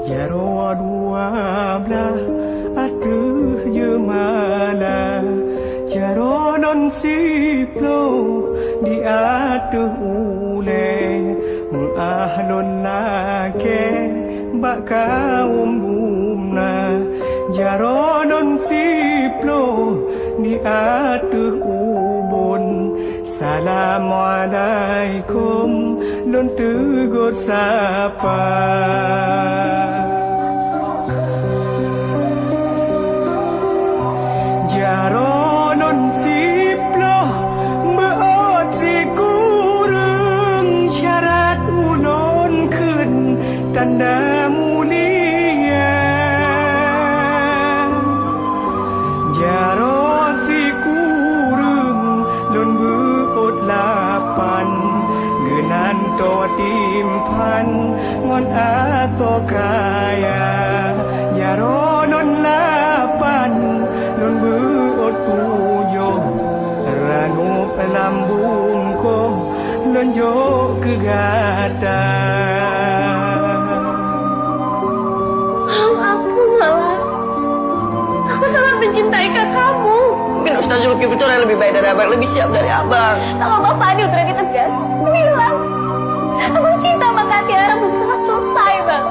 Jaro dua belah atuh je malah Jaro non siplo di atuh ule Mengahlon lake bak kaum gumna Jaro non siplo di atuh ubun Assalamualaikum lon tegur sapa Jaro non siplo beot si kurung syarat ulon kun tanda mulia Jaro si kurung lon beot lapan genan to timpan ngon ato kaya Jaro non lapan lon beot puyo ranu pelambung ko lon jo kegata Aku malah aku sangat mencintai kakakmu. Mungkin Ustaz Zulkifli itu orang yang lebih baik dari abang, lebih siap dari abang. Kalau Bang Fadil berani tegas bilang abang cinta sama Kak Tiara sudah selesai bang.